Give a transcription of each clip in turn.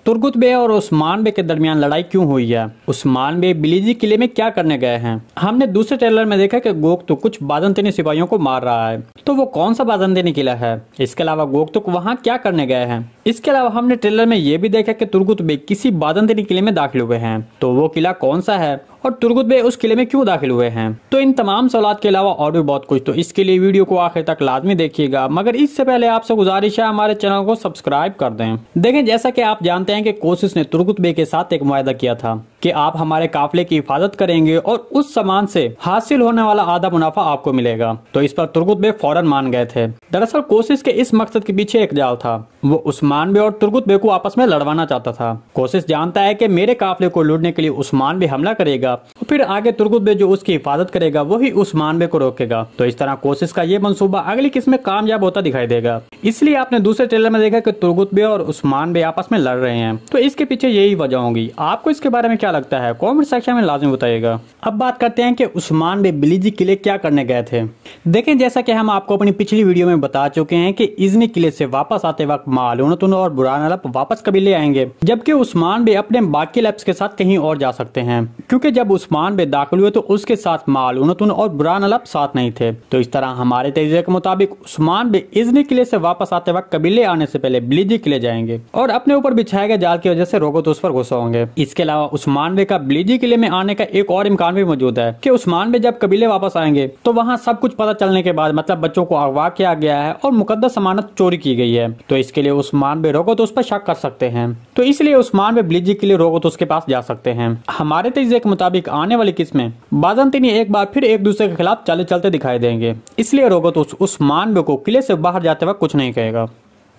Turgut बे और उस्मान बे के दरमियान लड़ाई क्यों हुई है? उस्मान बे बिलीजी किले में क्या करने गए हैं? हमने दूसरे ट्रेलर में देखा कि गोकतुक कुछ बाज़ंतीनी सिपाहियों को मार रहा है, तो वो कौन सा बाज़ंतीनी किला है? इसके अलावा गोकतुक वहाँ क्या करने गए हैं? इसके अलावा हमने ट्रेलर में ये भी देखा कि तुर्गुत बे किसी बाज़ंतीनी किले में दाखिल हुए हैं, तो वो किला कौन सा है और तुर्गुत बे उस किले में क्यों दाखिल हुए हैं? तो इन तमाम सवालात के अलावा और भी बहुत कुछ, तो इसके लिए वीडियो को आखिर तक लाजमी देखिएगा। मगर इससे पहले आपसे गुजारिश है हमारे चैनल को सब्सक्राइब कर दें। देखें, जैसा कि आप जानते हैं कि कोशिश ने तुर्गुत बे के साथ एक मुआहदा किया था कि आप हमारे काफिले की हिफाजत करेंगे और उस सामान से हासिल होने वाला आधा मुनाफा आपको मिलेगा। तो इस पर तुर्गुत बे फौरन मान गए थे। दरअसल कोशिश के इस मकसद के पीछे एक जाल था। वो उस्मान बे और तुर्गुत बे को आपस में लड़वाना चाहता था। कोशिश जानता है कि मेरे काफिले को लूटने के लिए उस्मान बे हमला करेगा और फिर आगे तुर्गुत बे जो उसकी हिफाजत करेगा वही उस्मान बे को रोकेगा। तो इस तरह कोशिश का ये मंसूबा अगली किस्त में कामयाब होता दिखाई देगा। इसलिए आपने दूसरे ट्रेलर में देखा कि तुर्गुत बे और उस्मान बे आपस में लड़ रहे हैं। तो इसके पीछे यही वजह होगी। आपको इसके बारे में क्या लगता है? कमेंट सेक्शन में लाजमी बताइएगा। अब बात करते हैं कि उस्मान बे बिलीजी किले क्या करने गए थे। देखें, जैसा कि हम आपको अपनी पिछली वीडियो में बता चुके हैं कि इज़नी किले से वापस आते वक्त मालूनतुन और बुरानलब वापस कबीले आएंगे, जबकि उस्मान बे अपने बाकी लैब्स के साथ कहीं और जा सकते हैं, क्योंकि जब उस्मान बे दाखिल हुए तो उसके साथ मालूनतुन और बुरानलब साथ नहीं थे। तो इस तरह हमारे तजज़िये के मुताबिक उस्मान बे इज़नी किले से वापस आते वक्त कबीले आने से पहले बिलीजी किले जाएंगे और अपने ऊपर बिछाए गए जाल की वजह से रोगो तो उस पर गुस्सा होंगे। इसके अलावा उस्मान बे का बिलीजी किले में आने का एक और इम्कान भी मौजूद है कि उस्मान बे जब कबीले वापस आएंगे तो वहाँ सब कुछ पता चलने के बाद, मतलब बच्चों को अगवा किया गया है और मुकद्दस अमानत चोरी की गई है, तो इसके लिए उस्मान बे रोगो तो उस पर शक कर सकते हैं। तो इसलिए उस्मान बे बिलीजी के लिए रोगो तो उसके पास जा सकते हैं। हमारे तजज़िये के मुताबिक आने वाली किस्त में बाज़ंतीनी एक बार फिर एक दूसरे के खिलाफ चलते चलते दिखाई देंगे, इसलिए रोगो तो उस्मान बे को किले से बाहर जाते वक्त कुछ नहीं कहेगा।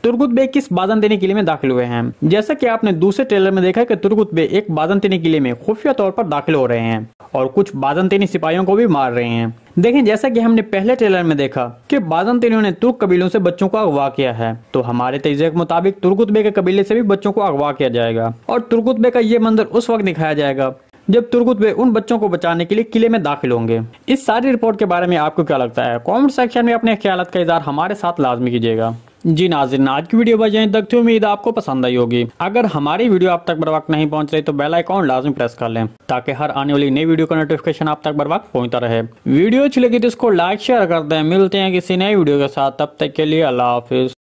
तुर्गुत बे किस बाज़ंतीनी किले में दाखिल हुए हैं? जैसा कि आपने दूसरे ट्रेलर में देखा कि तुर्गुत बे एक बाज़ंतीनी किले में खुफिया तौर पर दाखिल हो रहे हैं और कुछ बाज़ंतीनी सिपाहियों को भी मार रहे हैं। देखें, जैसा कि हमने पहले ट्रेलर में देखा कि बाज़ंतीनियों ने तुर्क कबीलों से बच्चों को अगवा किया है, तो हमारे तजज़िये के मुताबिक तुर्गुत बे के कबीले से भी बच्चों को अगवा किया जाएगा और तुर्गुत बे का ये मंजर उस वक्त दिखाया जाएगा जब तुर्गुत बे उन बच्चों को बचाने के लिए किले में दाखिल होंगे। इस सारी रिपोर्ट के बारे में आपको क्या लगता है? कमेंट सेक्शन में अपने ख्यालात का इज़हार हमारे साथ लाजमी कीजिएगा। जी नाज़रीन, आज की वीडियो बस यहीं तक थी। उम्मीद आपको पसंद आई होगी। अगर हमारी वीडियो आप तक बर वक्त नहीं पहुंच रही तो बेल आइकॉन लाजमी प्रेस कर लें ताकि हर आने वाली नई वीडियो का नोटिफिकेशन आप तक बर वक्त पहुंचता रहे। वीडियो अच्छी लगी तो इसको लाइक शेयर कर दें। मिलते हैं किसी नई वीडियो के साथ, तब तक के लिए अल्लाह हाफिज।